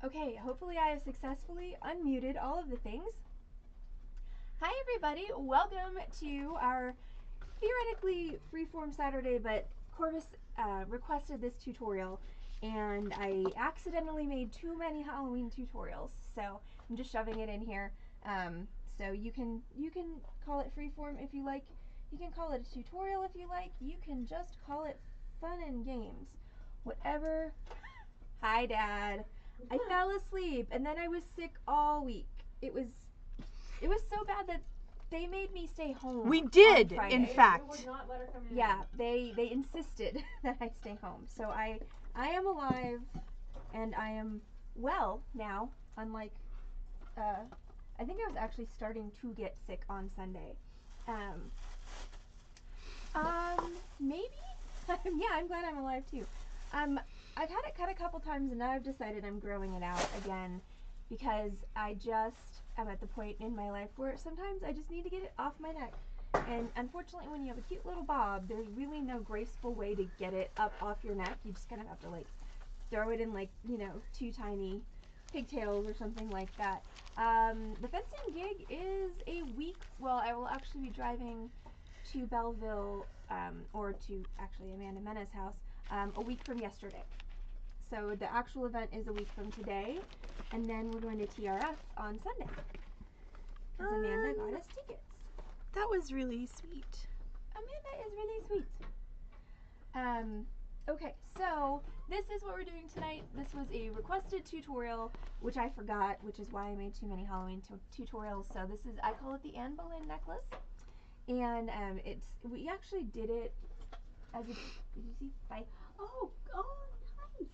Okay, hopefully I have successfully unmuted all of the things. Hi everybody, welcome to our theoretically freeform Saturday, but Corvus requested this tutorial and I accidentally made too many Halloween tutorials, so I'm just shoving it in here. So you can call it freeform if you like, you can call it a tutorial if you like, you can just call it fun and games. Whatever. Hi Dad. I fell asleep and then I was sick all week. It was so bad that they made me stay home. We did, in They fact. would not let her come in. Yeah, they insisted that I stay home. So I am alive and I am well now, unlike I think I was actually starting to get sick on Sunday. Maybe? Yeah, I'm glad I'm alive too. I've had it cut a couple times and now I've decided I'm growing it out again because I just am at the point in my life where sometimes I just need to get it off my neck. And unfortunately when you have a cute little bob, there's really no graceful way to get it up off your neck. You just kind of have to like throw it in like, you know, 2 tiny pigtails or something like that. The fencing gig is a week. Well, I will actually be driving to Belleville, or to actually Amanda Mena's house, a week from yesterday. So the actual event is a week from today, and then we're going to TRF on Sunday. Because Amanda got us tickets. That was really sweet. Amanda is really sweet. Okay, so this is what we're doing tonight. This was a requested tutorial, which I forgot, which is why I made too many Halloween tutorials. So this is, I call it the Anne Boleyn necklace. And we actually did it as a, did you see? Bye. Oh, nice.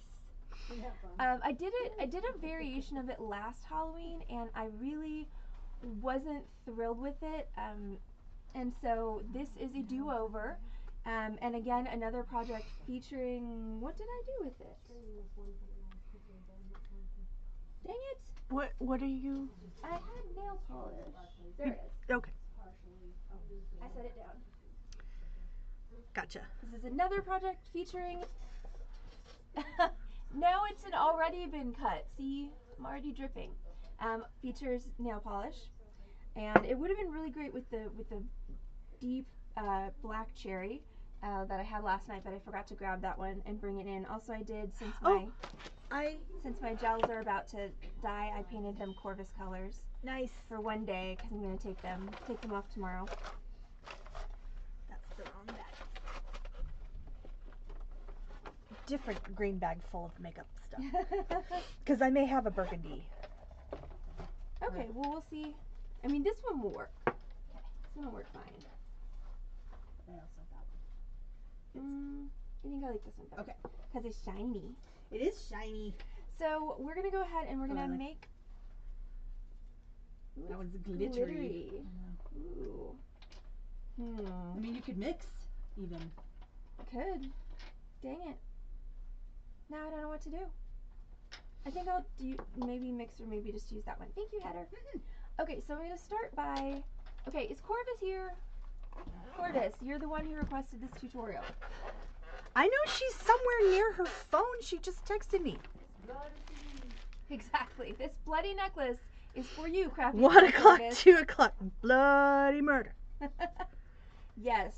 I did a variation of it last Halloween, and I really wasn't thrilled with it. And so this is a do-over. And again, another project featuring, what did I do with it? Dang it. What are you? I had nail polish. There it is. Okay. I set it down. Gotcha. This is another project featuring, no, it's already been cut. See, I'm already dripping. Features nail polish. And it would have been really great with the deep black cherry that I had last night, but I forgot to grab that one and bring it in. Also, I did, since my gels are about to die, I painted them Corvus colors. Nice. For one day, because I'm going to take them off tomorrow. That's the wrong bag. Different green bag full of makeup stuff. Because I may have a burgundy. Okay, well, we'll see. I mean, this one will work. Okay, this one will work fine. I also got one. I think I like this one better. Okay. Because it's shiny. It is shiny. So, we're going to go ahead and we're going to make... Ooh, that one's glittery. Ooh. I mean, you could mix, even. Could. Dang it. Now I don't know what to do. I think I'll maybe mix or maybe just use that one. Thank you, Heather. Okay, so I'm going to start by... Okay, is Corvus here? Corvus, you're the one who requested this tutorial. I know she's somewhere near her phone. She just texted me. Exactly. This bloody necklace is for you, Crafty. 1 o'clock, 2 o'clock. Bloody murder. Yes.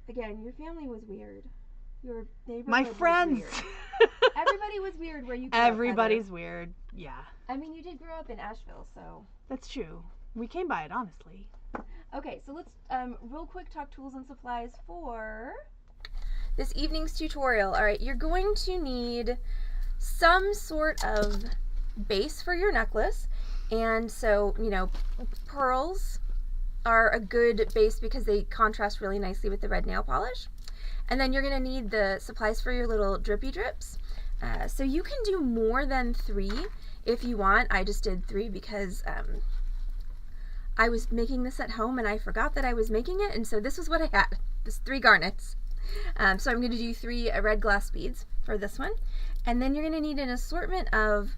Again, your family was weird. Your neighborhood My friends. was weird. Everybody was weird where you grew Everybody's up, weird. Yeah. I mean, you did grow up in Asheville, so. That's true. We came by it, honestly. Okay, so let's real quick talk tools and supplies for this evening's tutorial. All right, you're going to need some sort of base for your necklace. And so, you know, pearls are a good base because they contrast really nicely with the red nail polish. And then you're going to need the supplies for your little drippy drips. So you can do more than 3 if you want. I just did 3 because I was making this at home and I forgot that I was making it. And so this was what I had, this 3 garnets. So I'm going to do 3 red glass beads for this one. And then you're going to need an assortment of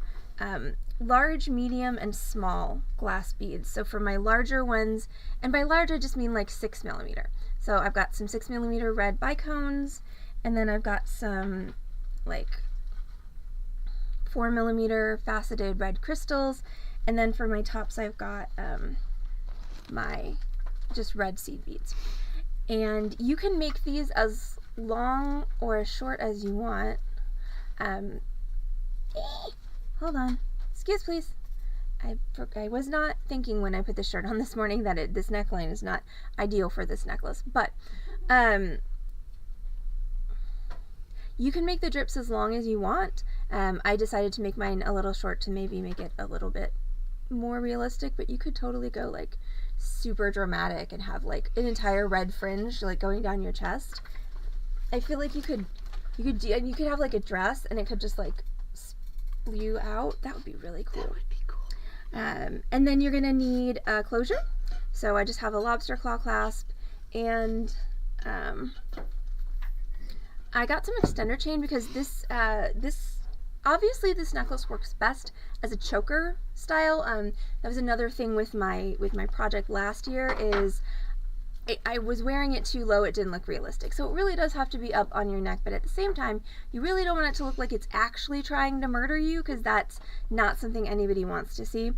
large, medium, and small glass beads. So for my larger ones, and by large I just mean like 6mm. So I've got some 6mm red bicones, and then I've got some like 4mm faceted red crystals. And then for my tops, I've got my just red seed beads. And you can make these as long or as short as you want. Hold on. Excuse please. I was not thinking when I put this shirt on this morning that this neckline is not ideal for this necklace, but you can make the drips as long as you want. I decided to make mine a little short to maybe make it a little bit more realistic, but you could totally go like super dramatic and have like an entire red fringe like going down your chest. I feel like you could have like a dress and it could just like spew out. That would be really cool. That would be cool. And then you're gonna need a closure. So I just have a lobster claw clasp, and I got some extender chain because this obviously this necklace works best as a choker style. That was another thing with my project last year is I was wearing it too low. It didn't look realistic. So it really does have to be up on your neck, but at the same time, you really don't want it to look like it's actually trying to murder you, because that's not something anybody wants to see.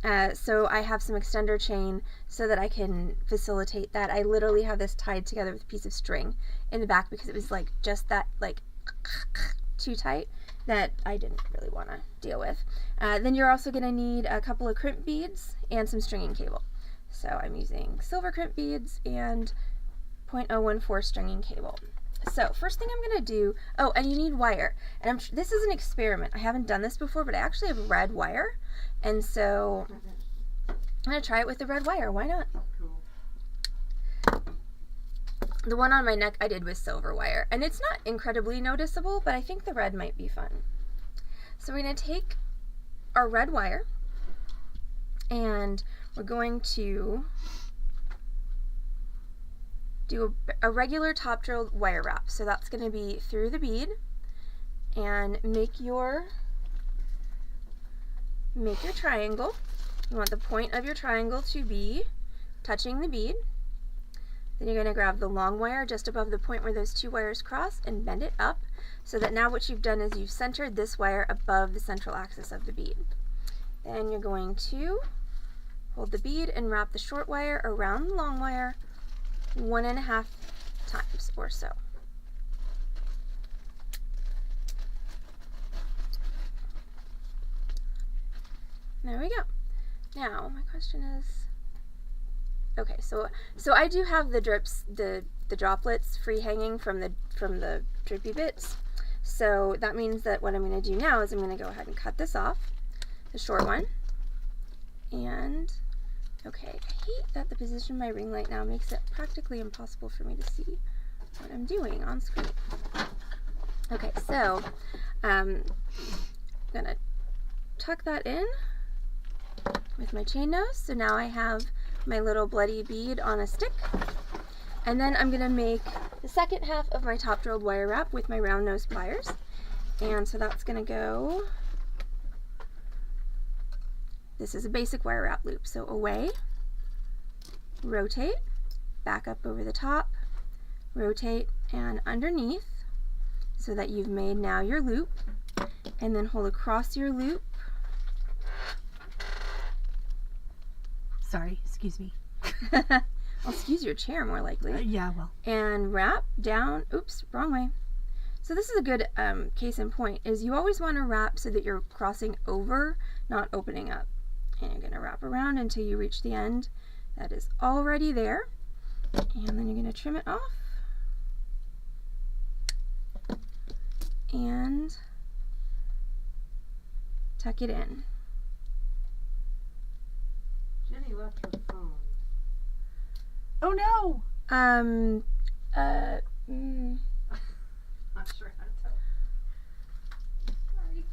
So I have some extender chain so that I can facilitate that. I literally have this tied together with a piece of string in the back because it was like just that like too tight that I didn't really want to deal with. Then you're also going to need a couple of crimp beads and some stringing cable. So I'm using silver crimp beads and 0.014 stringing cable. So first thing I'm going to do, oh, and you need wire. And this is an experiment. I haven't done this before, but I actually have red wire. And so I'm going to try it with the red wire. Why not? Cool. The one on my neck I did with silver wire. And it's not incredibly noticeable, but I think the red might be fun. So we're going to take our red wire and we're going to do a regular top drilled wire wrap. So that's going to be through the bead, and make your triangle. You want the point of your triangle to be touching the bead. Then you're going to grab the long wire just above the point where those two wires cross and bend it up, so that now what you've done is you've centered this wire above the central axis of the bead. Then you're going to hold the bead and wrap the short wire around the long wire 1.5 times or so. There we go. Now my question is, okay, so I do have the drips, the droplets free hanging from the drippy bits. So that means that what I'm going to do now is I'm going to go ahead and cut this off, the short one. And okay, I hate that the position of my ring light now makes it practically impossible for me to see what I'm doing on screen. Okay, so I'm gonna tuck that in with my chain nose. So now I have my little bloody bead on a stick. And then I'm gonna make the second half of my top drilled wire wrap with my round nose pliers. And so that's gonna go, this is a basic wire wrap loop. So away, rotate, back up over the top, rotate, and underneath, so that you've made now your loop, and then hold across your loop. Sorry, excuse me. Well, excuse your chair more likely. Yeah, well. And wrap down, oops, wrong way. So this is a good case in point, is you always want to wrap so that you're crossing over, not opening up. And you're going to wrap around until you reach the end that is already there. And then you're going to trim it off. And tuck it in. Jenny left her phone. Oh no! Not sure how to tell. Sorry.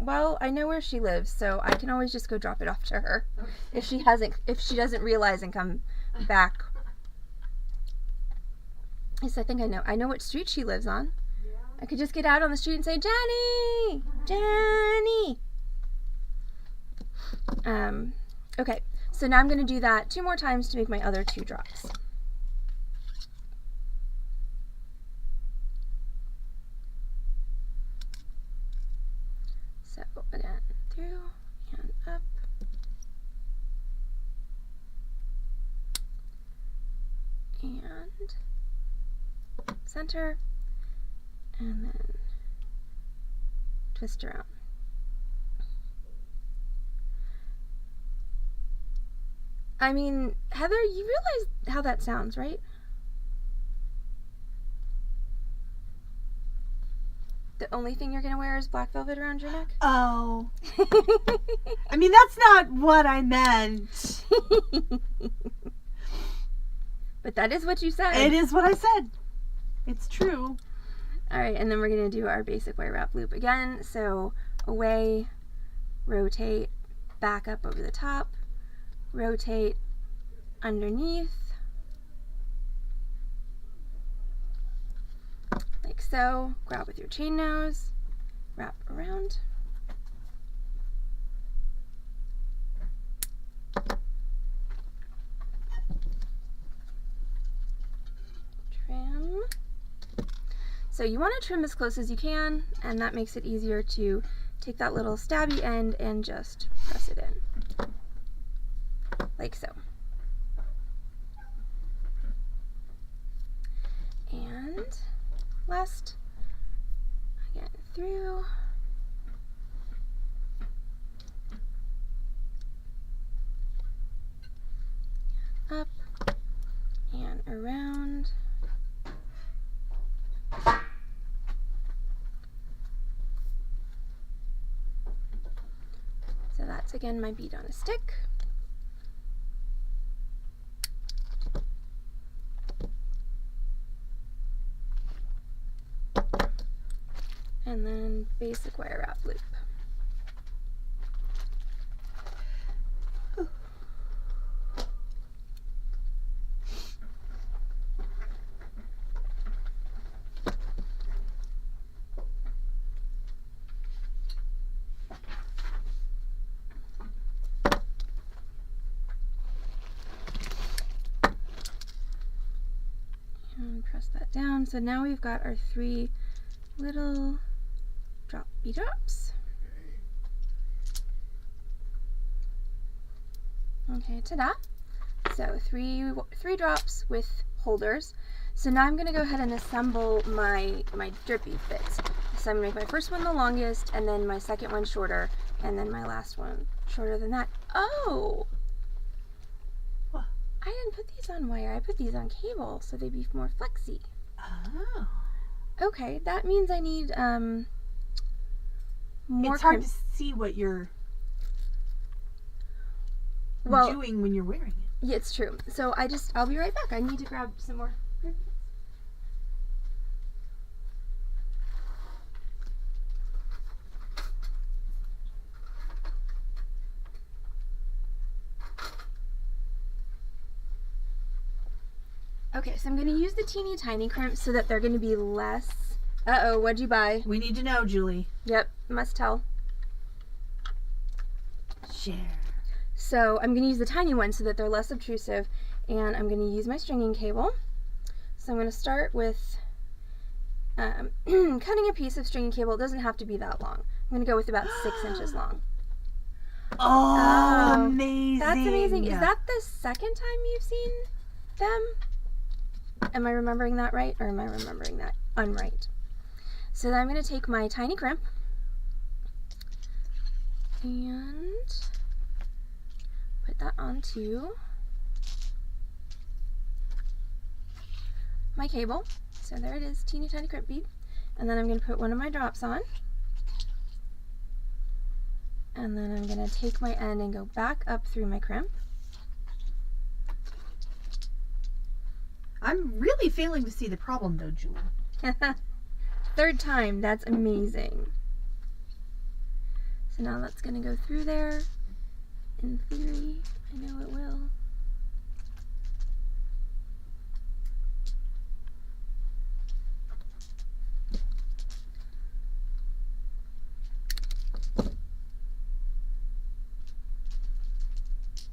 Well, I know where she lives, so I can always just go drop it off to her. Okay. If she doesn't realize and come back. Yes, I think I know what street she lives on. Yeah. I could just get out on the street and say, Jenny! Jenny! Okay, so now I'm going to do that 2 more times to make my other 2 drops. So again, through and up. And center, and then twist around. I mean, Heather, you realize how that sounds, right? The only thing you're gonna wear is black velvet around your neck? Oh. I mean, that's not what I meant. But that is what you said. It is what I said. It's true. Alright, and then we're going to do our basic wire wrap loop again. So away, rotate, back up over the top, rotate underneath, like so. Grab with your chain nose, wrap around. Trim. So you want to trim as close as you can, and that makes it easier to take that little stabby end and just press it in, like so. And last, again, through. Up and around. So that's again my bead on a stick. And then basic wire wrap loop. And press that down. So now we've got our 3 little drop bead drops. Okay, ta-da. So three drops with holders. So now I'm going to go ahead and assemble my drippy bits. So I'm going to make my first one the longest, and then my second one shorter, and then my last one shorter than that. Oh! What? I didn't put these on wire. I put these on cable so they'd be more flexy. Oh. Okay, that means I need more. It's hard to see what you're doing when you're wearing it. Yeah, it's true. So I'll be right back. I need to grab some more. Okay, so I'm going to use the teeny tiny crimps so that they're going to be less. Uh-oh, what'd you buy? We need to know, Julie. Yep, must tell. Share. So I'm going to use the tiny ones so that they're less obtrusive, and I'm going to use my stringing cable. So I'm going to start with cutting a piece of stringing cable. It doesn't have to be that long. I'm going to go with about 6 inches long. Oh, amazing. That's amazing. Is that the second time you've seen them? Am I remembering that right, or am I remembering that unright? So then I'm going to take my tiny crimp and put that onto my cable. So there it is, teeny tiny crimp bead. And then I'm going to put one of my drops on. And then I'm going to take my end and go back up through my crimp. I'm really failing to see the problem though, Julie. Third time, that's amazing. So now that's going to go through there. In theory, I know it will.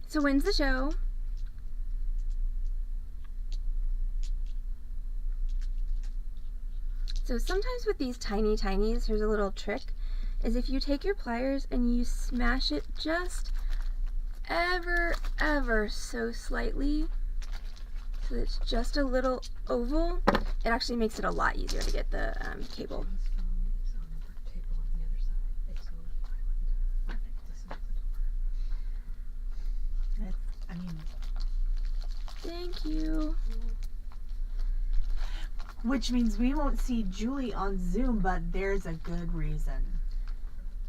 So when's the show? So sometimes with these tiny tinies, here's a little trick. is if you take your pliers and you smash it just ever so slightly, so that it's just a little oval, it actually makes it a lot easier to get the cable. It's on the work table on the other side. It's on the island. This is the door. I mean, Thank you. which means we won't see Julie on Zoom, but there's a good reason.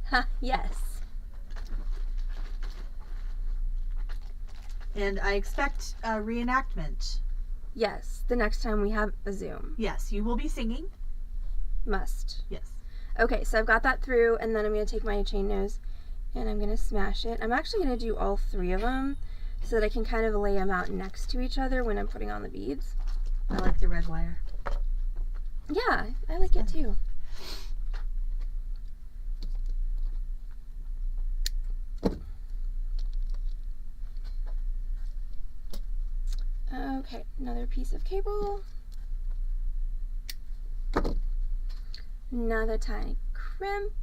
Ha, yes. And I expect a reenactment. Yes, the next time we have a Zoom. Yes, you will be singing. Must. Yes. Okay, so I've got that through, and then I'm going to take my chain nose and I'm going to smash it. I'm actually going to do all three of them so that I can kind of lay them out next to each other when I'm putting on the beads. I like the red wire. Yeah, I like it too. Okay, another piece of cable. Another tiny crimp.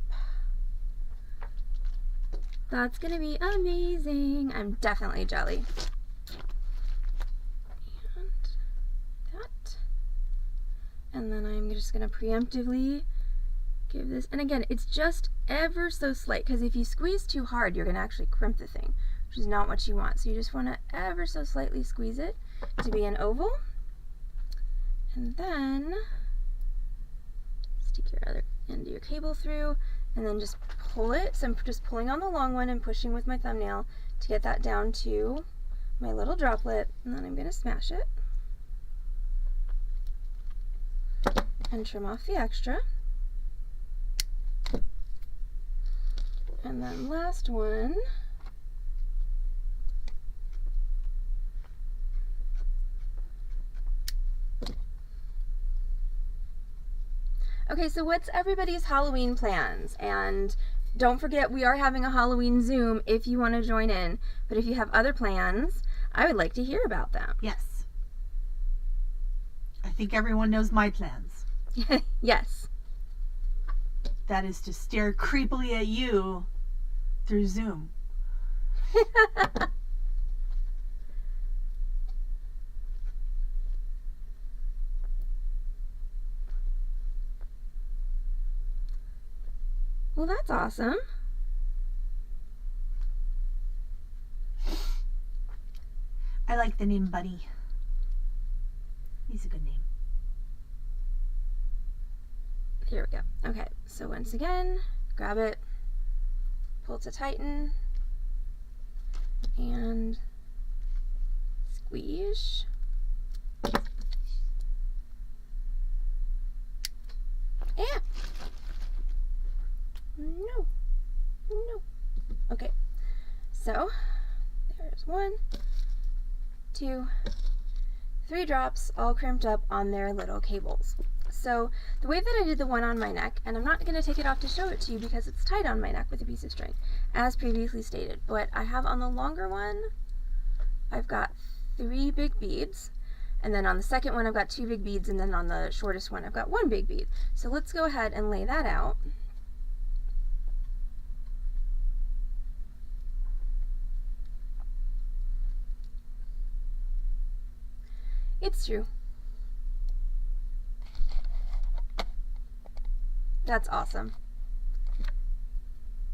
That's gonna be amazing. I'm definitely jelly. And that. And then I'm just gonna preemptively give this, and again, it's just ever so slight, because if you squeeze too hard, you're gonna actually crimp the thing, which is not what you want. So you just wanna ever so slightly squeeze it to be an oval. And then stick your other end of your cable through, and then just pull it. So I'm just pulling on the long one and pushing with my thumbnail to get that down to my little droplet, and then I'm going to smash it and trim off the extra. And then last one. Okay, so what's everybody's Halloween plans? And don't forget, we are having a Halloween Zoom if you want to join in. But if you have other plans, I would like to hear about them. Yes. I think everyone knows my plans. Yes. That is to stare creepily at you through Zoom. Well, that's awesome. I like the name Buddy. He's a good name. Here we go. Okay, so once again, grab it, pull to tighten, and squeeze. Yeah. No. Okay, so there's 1, 2, 3 drops all crimped up on their little cables. So the way that I did the one on my neck, and I'm not going to take it off to show it to you because it's tied on my neck with a piece of string, as previously stated, but I have on the longer one, I've got 3 big beads, and then on the second one I've got 2 big beads, and then on the shortest one I've got 1 big bead. So let's go ahead and lay that out. It's true. That's awesome.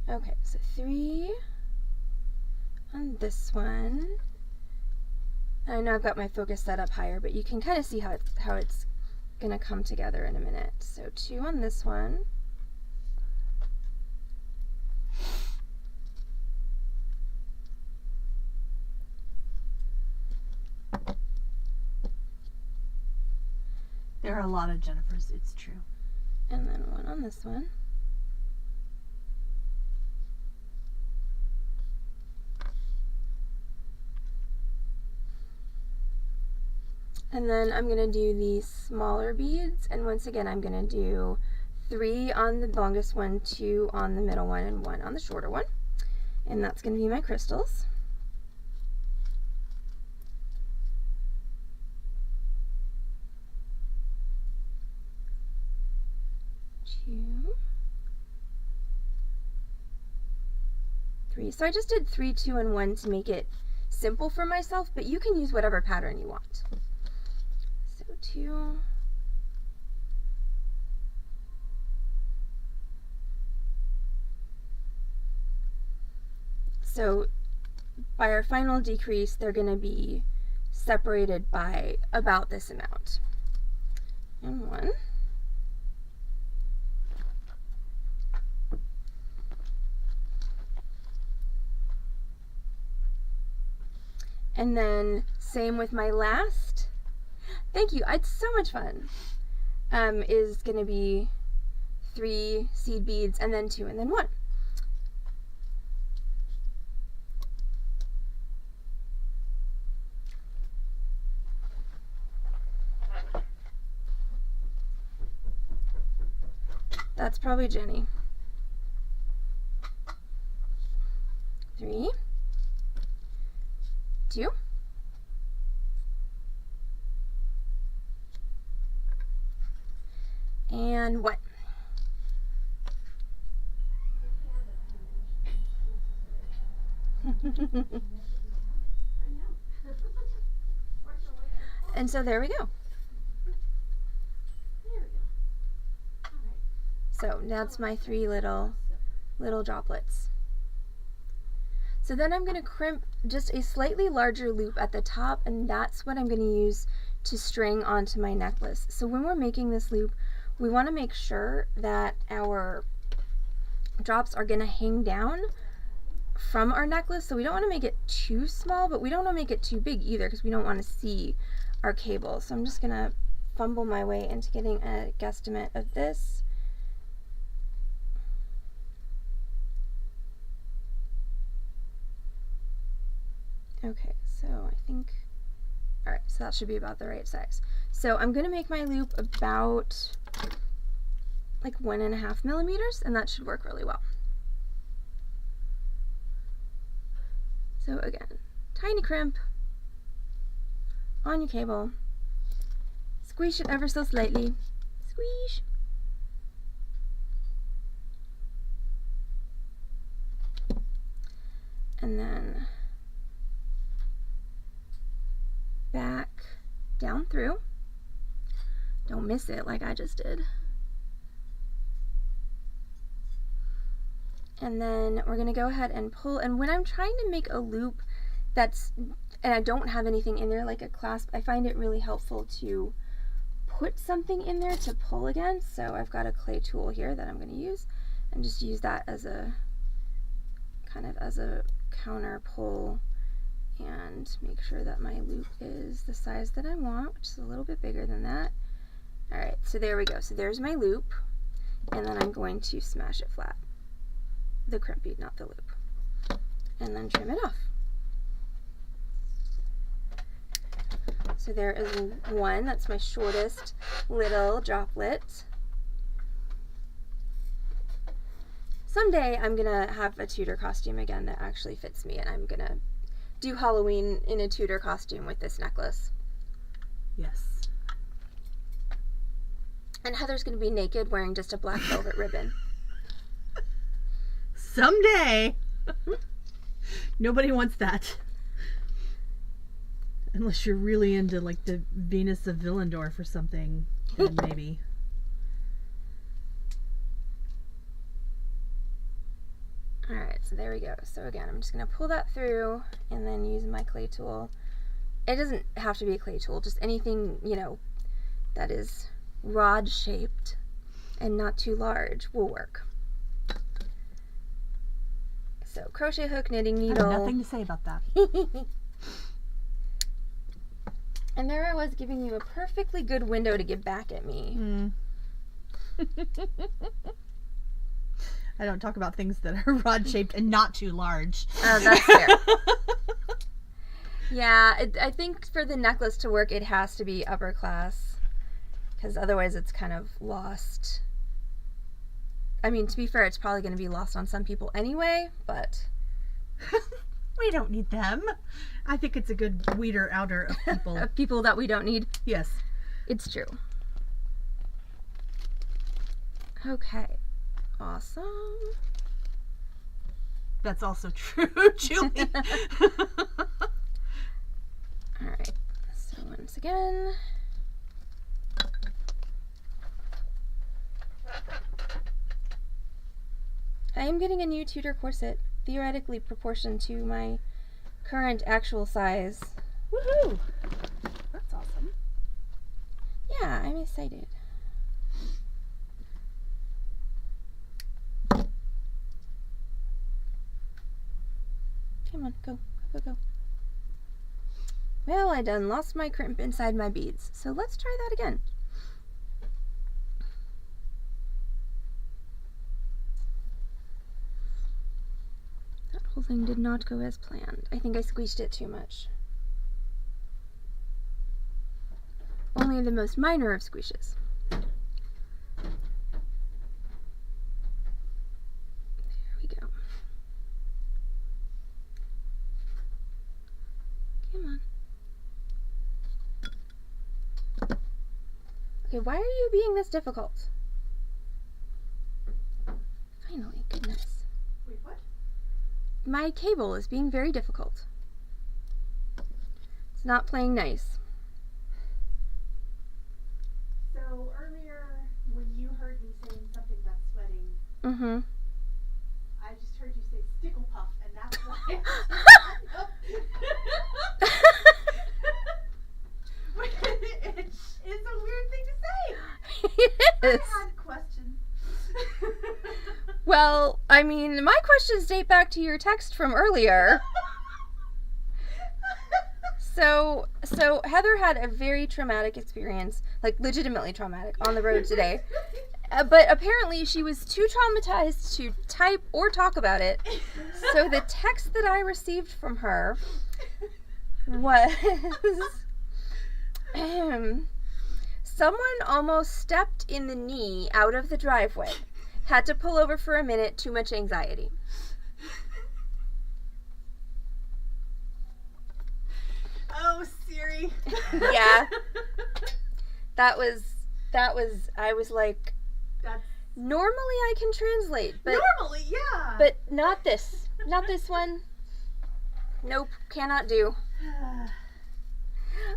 Okay, so 3 on this one. I know I've got my focus set up higher, but you can kind of see how it's gonna come together in a minute. So 2 on this one. There are a lot of Jennifers, it's true. And then 1 on this one. And then I'm going to do these smaller beads, and once again I'm going to do 3 on the longest one, 2 on the middle one, and 1 on the shorter one. And that's going to be my crystals. Two. 3. So I just did 3, 2, and 1 to make it simple for myself, but you can use whatever pattern you want. So 2. So by our final decrease, they're going to be separated by about this amount. And 1. And then same with my last. Thank you. It's so much fun. Is going to be 3 seed beads and then 2 and then 1. That's probably Jenny. 3, 2, and 1. And so there we go. So that's my 3 little droplets. So then I'm going to crimp just a slightly larger loop at the top, and that's what I'm going to use to string onto my necklace. So when we're making this loop, we want to make sure that our drops are going to hang down from our necklace. So we don't want to make it too small, but we don't want to make it too big either, because we don't want to see our cable. So I'm just going to fumble my way into getting a guesstimate of this. Okay, so I think, all right, so that should be about the right size. So I'm going to make my loop about like 1.5 millimeters, and that should work really well. So again, tiny crimp on your cable, squeeze it ever so slightly, squeeze. And then back down through. Don't miss it like I just did. And then we're going to go ahead and pull, and when I'm trying to make a loop that's, and I don't have anything in there like a clasp, I find it really helpful to put something in there to pull against. So I've got a clay tool here that I'm going to use, and just use that as a kind of as a counter pull, and make sure that my loop is the size that I want, which is a little bit bigger than that. Alright, so there we go. So there's my loop, and then I'm going to smash it flat. The crimp bead, not the loop. And then trim it off. So there is 1, that's my shortest little droplet. Someday I'm gonna have a Tudor costume again that actually fits me, and I'm gonna do Halloween in a Tudor costume with this necklace. Yes. And Heather's going to be naked wearing just a black velvet ribbon. Someday. Nobody wants that. Unless you're really into like the Venus of Willendorf or something, then maybe. Alright, so there we go. So again, I'm just going to pull that through and then use my clay tool. It doesn't have to be a clay tool, just anything, you know, that is rod shaped and not too large will work. So crochet hook, knitting needle. I have nothing to say about that. And there I was giving you a perfectly good window to get back at me. Mm. I don't talk about things that are rod shaped and not too large. Oh, that's fair. Yeah, I think for the necklace to work, it has to be upper class, because otherwise it's kind of lost. I mean, to be fair, it's probably going to be lost on some people anyway, but we don't need them. I think it's a good weeder outer of people. of people that we don't need. Yes. It's true. Okay. Awesome. That's also true, Julie. Alright, so once again. I am getting a new Tudor corset, theoretically proportioned to my current actual size. Woohoo! That's awesome. Yeah, I'm excited. Come on, go, go, go. Well, I done lost my crimp inside my beads, so let's try that again. That whole thing did not go as planned. I think I squeezed it too much. Only the most minor of squishes. There we go. Come on. Okay, why are you being this difficult? Finally, goodness. Wait, what? My cable is being very difficult. It's not playing nice. So earlier, when you heard me saying something about sweating, Mm-hmm. I just heard you say stickle puff, and that's why. It's a weird thing to say. Yes. I had questions. Well, I mean, my questions date back to your text from earlier. So Heather had a very traumatic experience, like legitimately traumatic, on the road today. But apparently she was too traumatized to type or talk about it. So the text that I received from her was someone almost stepped in the knee out of the driveway. Had to pull over for a minute, too much anxiety. Oh, Siri. Yeah. That was I was like, That's normally I can translate, but normally, yeah. but not this. Not this one. Nope, cannot do.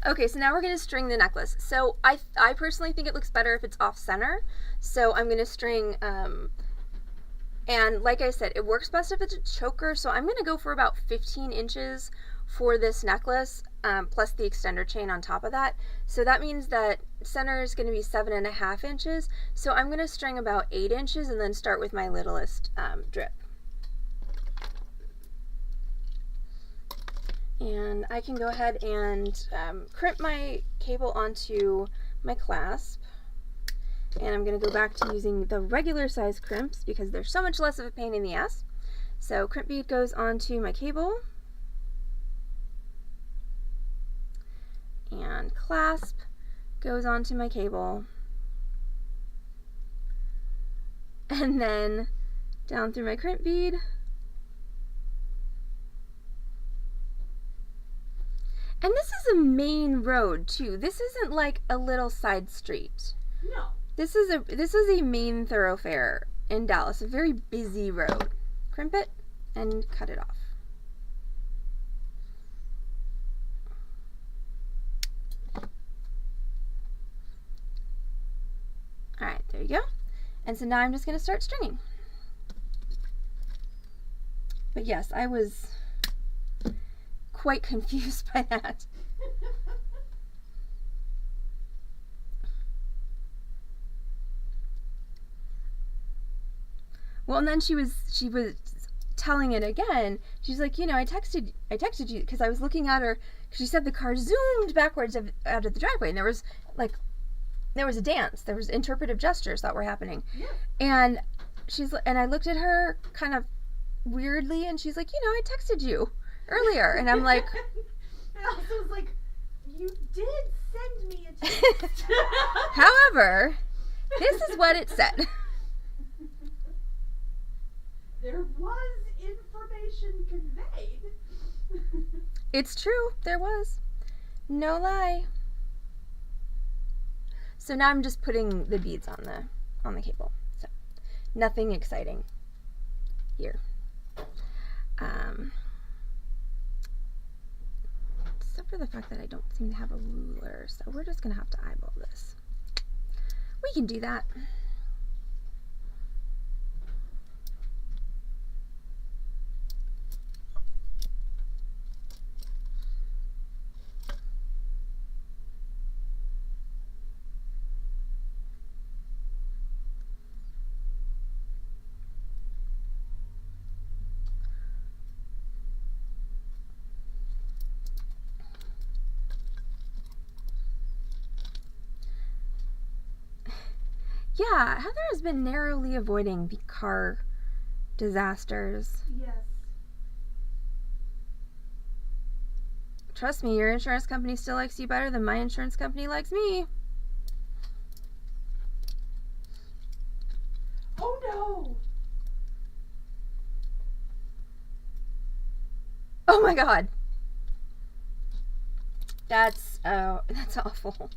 Okay, so now we're going to string the necklace. So I personally think it looks better if it's off center. So I'm going to string, and like I said, it works best if it's a choker. So I'm going to go for about 15 inches for this necklace, plus the extender chain on top of that. So that means that center is going to be 7.5 inches. So I'm going to string about 8 inches and then start with my littlest drip. And I can go ahead and crimp my cable onto my clasp. And I'm going to go back to using the regular size crimps because they're so much less of a pain in the ass. So crimp bead goes onto my cable. And clasp goes onto my cable. And then down through my crimp bead. And this is a main road too. This isn't like a little side street. No. This is a main thoroughfare in Dallas, a very busy road. Crimp it and cut it off. All right, there you go. And so now I'm just going to start stringing. But yes, I was quite confused by that. Well, and then she was telling it again. She's like, you know, I texted you because I was looking at her. She said the car zoomed backwards out of the driveway, and there was a dance. There was interpretive gestures that were happening. Yeah. And I looked at her kind of weirdly, and she's like, you know, I texted you earlier, and I'm like, and also was like, you did send me a text. however, this is what it said. There was information conveyed. It's true, there was. No lie. So now I'm just putting the beads on the cable. So nothing exciting here. Except for the fact that I don't seem to have a ruler, so we're just gonna have to eyeball this. We can do that. Yeah, Heather has been narrowly avoiding the car disasters. Yes. Trust me, your insurance company still likes you better than my insurance company likes me. Oh no! Oh my god. That's awful.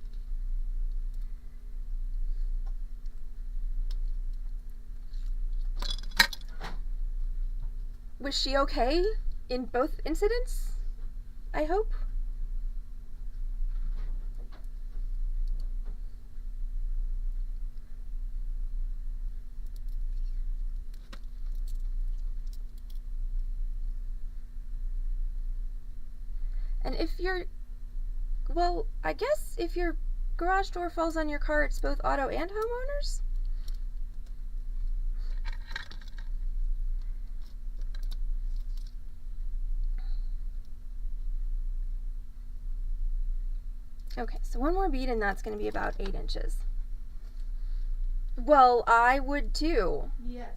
Was she okay in both incidents? I hope. And if you're, well, I guess if your garage door falls on your car, it's both auto and homeowners? Okay, so one more bead and that's going to be about 8 inches. Well, I would too. Yes.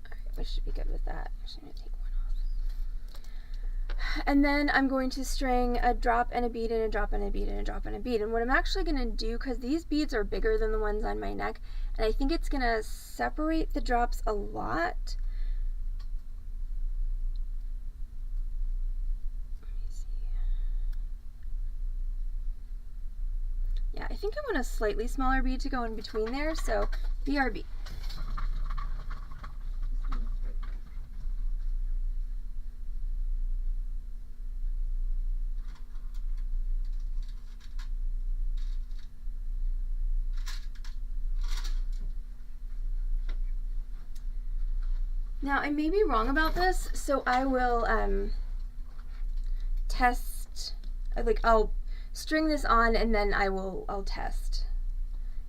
Alright, we should be good with that. Actually, I'm going to take one off. And then I'm going to string a drop and a bead and a drop and a bead and a drop and a bead. And what I'm actually going to do, because these beads are bigger than the ones on my neck, and I think it's going to separate the drops a lot. Yeah, I think I want a slightly smaller bead to go in between there, so BRB. Now, I may be wrong about this, so I will test, like I'll string this on and then I'll test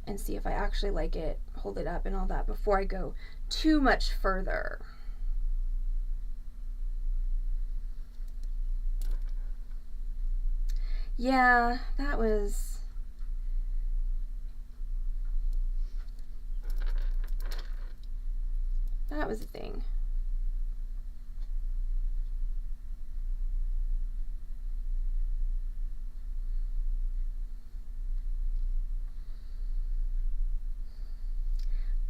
and see if I actually like it, hold it up and all that before I go too much further. Yeah, that was a thing.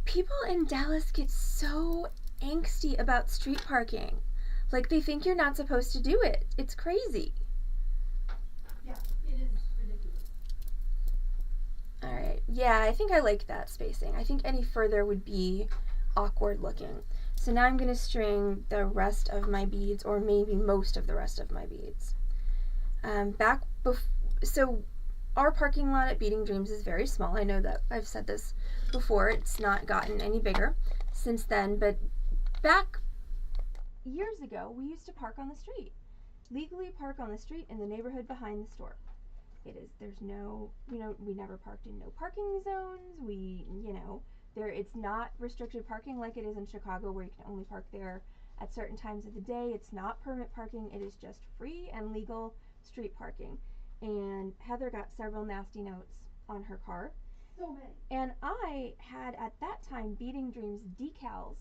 People in Dallas get so angsty about street parking. Like they think you're not supposed to do it. It's crazy. Yeah, it is ridiculous. Alright, yeah, I think I like that spacing. I think any further would be awkward looking. So now I'm going to string the rest of my beads, or maybe most of the rest of my beads. So our parking lot at Beading Dreams is very small. I know that I've said this before. It's not gotten any bigger since then, but back years ago, we used to park on the street. Legally park on the street in the neighborhood behind the store. There's no, we never parked in no parking zones. It's not restricted parking like it is in Chicago where you can only park there at certain times of the day. It's not permit parking. It is just free and legal street parking. And Heather got several nasty notes on her car. So many. And I had at that time Beading Dreams decals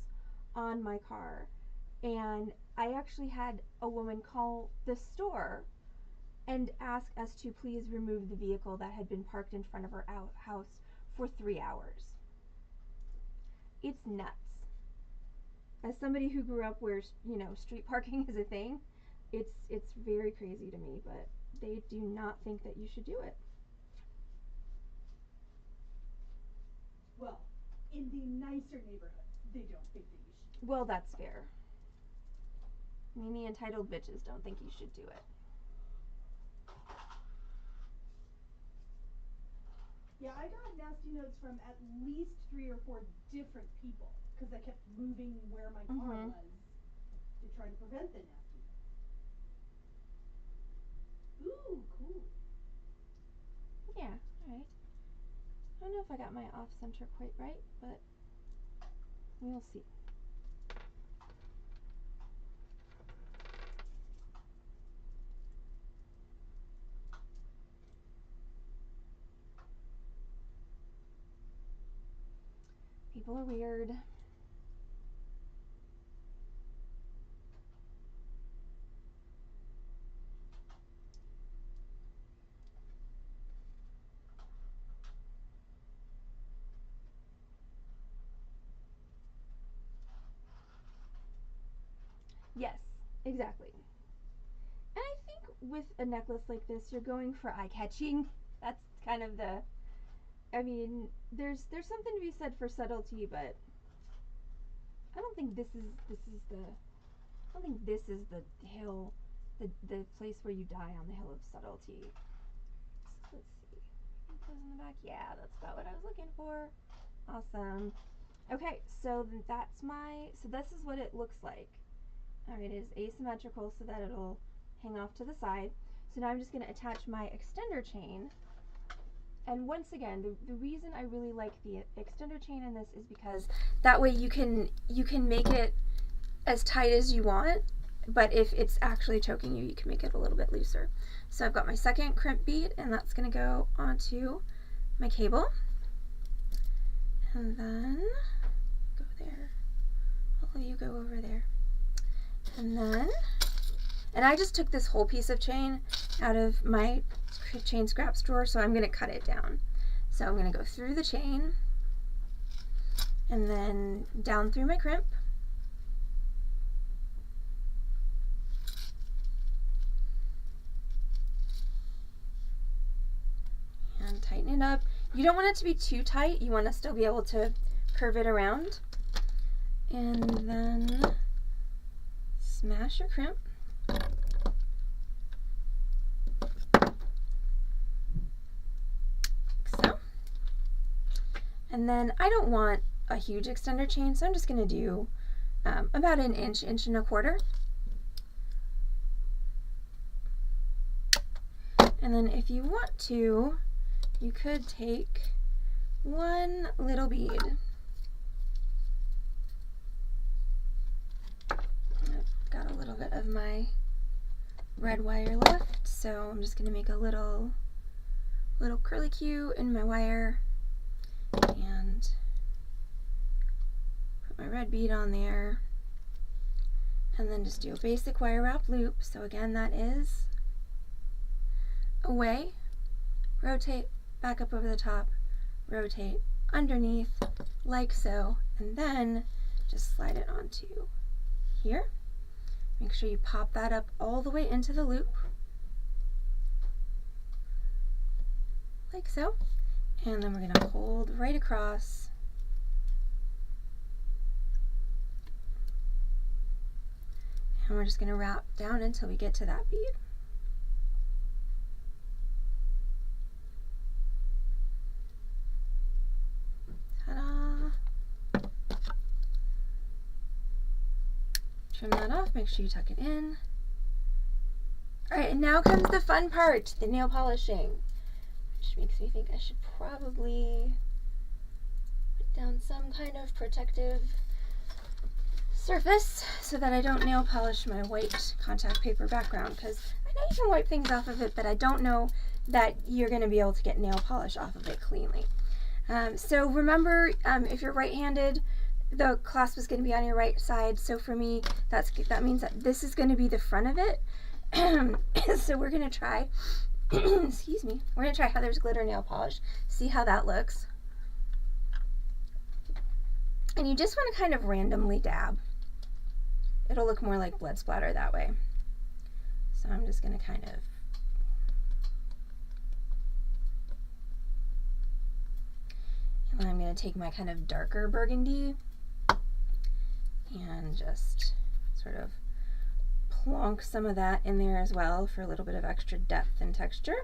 on my car. And I actually had a woman call the store and ask us to please remove the vehicle that had been parked in front of her house for 3 hours. It's nuts. As somebody who grew up where, street parking is a thing, it's very crazy to me, but they do not think that you should do it. Well, in the nicer neighborhoods, they don't think that you should do Well, that's fair. I mean, the entitled bitches don't think you should do it. Yeah, I got nasty notes from at least 3 or 4 different people because I kept moving where my car Mhm. was to try to prevent the nasty. Ooh, cool. Yeah, alright. I don't know if I got my off center quite right, but we'll see. People are weird. Yes, exactly. And I think with a necklace like this, you're going for eye catching. That's kind of the. I mean, there's something to be said for subtlety, but I don't think this is the. I don't think this is the hill, the place where you die on the hill of subtlety. So let's see. Close in the back. Yeah, that's about what I was looking for. Awesome. Okay, so that's my. So this is what it looks like. Alright, it is asymmetrical so that it'll hang off to the side. So now I'm just going to attach my extender chain. And once again, the reason I really like the extender chain in this is because that way you can make it as tight as you want, but if it's actually choking you, you can make it a little bit looser. So I've got my second crimp bead, and that's going to go onto my cable. And then go there. All of you go over there. And then, and I just took this whole piece of chain out of my chain scraps drawer, so I'm going to cut it down. So I'm going to go through the chain and then down through my crimp. And tighten it up. You don't want it to be too tight. You want to still be able to curve it around. And then smash your crimp. Like so. And then I don't want a huge extender chain, so I'm just going to do about an inch, inch and a quarter. And then if you want to, you could take one little bead. I've got a little bit of my red wire left, so I'm just going to make a little curlicue in my wire and put my red bead on there, and then just do a basic wire wrap loop. So again, that is away, rotate, back up over the top, rotate underneath like so, and then just slide it onto here. Make sure you pop that up all the way into the loop like so, and then we're going to hold right across and we're just going to wrap down until we get to that bead. Ta-da! Trim that off, make sure you tuck it in. Alright, and now comes the fun part, the nail polishing, which makes me think I should probably put down some kind of protective surface so that I don't nail polish my white contact paper background, because I know you can wipe things off of it, but I don't know that you're going to be able to get nail polish off of it cleanly. So remember, if you're right-handed, the clasp is going to be on your right side. So for me, that means that this is going to be the front of it. So we're going to try, excuse me, we're going to try Heather's glitter nail polish, see how that looks. And you just want to kind of randomly dab. It'll look more like blood splatter that way. So I'm just going to kind of and I'm going to take my kind of darker burgundy And just sort of plonk some of that in there as well for a little bit of extra depth and texture.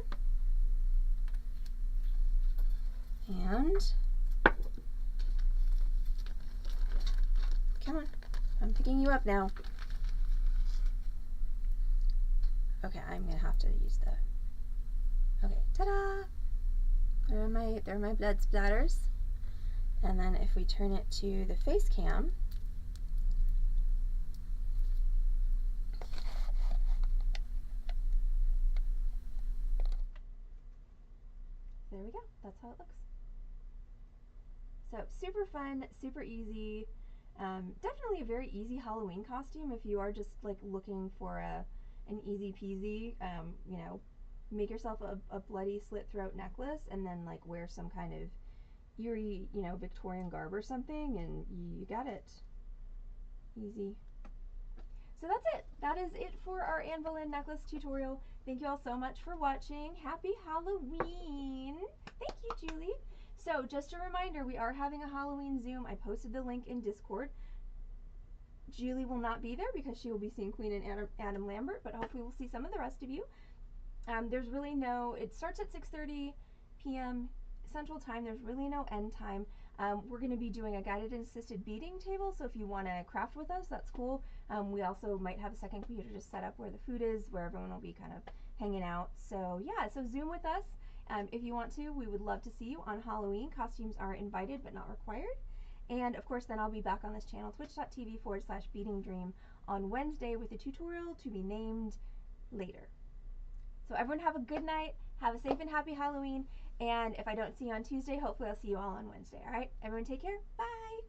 And come on, I'm picking you up now. Okay, I'm gonna have to use the, okay, ta-da! There are my blood splatters. And then if we turn it to the face cam, there we go, that's how it looks. So super fun, super easy, definitely a very easy Halloween costume if you are just like looking for an easy peasy, you know, make yourself a bloody slit throat necklace and then like wear some kind of eerie, you know, Victorian garb or something and you got it. Easy. So that's it. That is it for our Anne Boleyn necklace tutorial. Thank you all so much for watching. Happy Halloween. Thank you, Julie. So just a reminder, we are having a Halloween Zoom. I posted the link in Discord. Julie will not be there because she will be seeing Queen and Adam Lambert, but hopefully we'll see some of the rest of you. There's really no, it starts at 6:30 p.m. Central Time. There's really no end time. We're going to be doing a guided and assisted beading table, so if you want to craft with us, that's cool. We also might have a second computer just set up where the food is, where everyone will be kind of hanging out. So yeah, so Zoom with us. If you want to, we would love to see you on Halloween. Costumes are invited but not required. And of course, then I'll be back on this channel, twitch.tv/beadingdream on Wednesday with a tutorial to be named later. So everyone have a good night, have a safe and happy Halloween, and if I don't see you on Tuesday, hopefully I'll see you all on Wednesday, alright? Everyone take care, bye!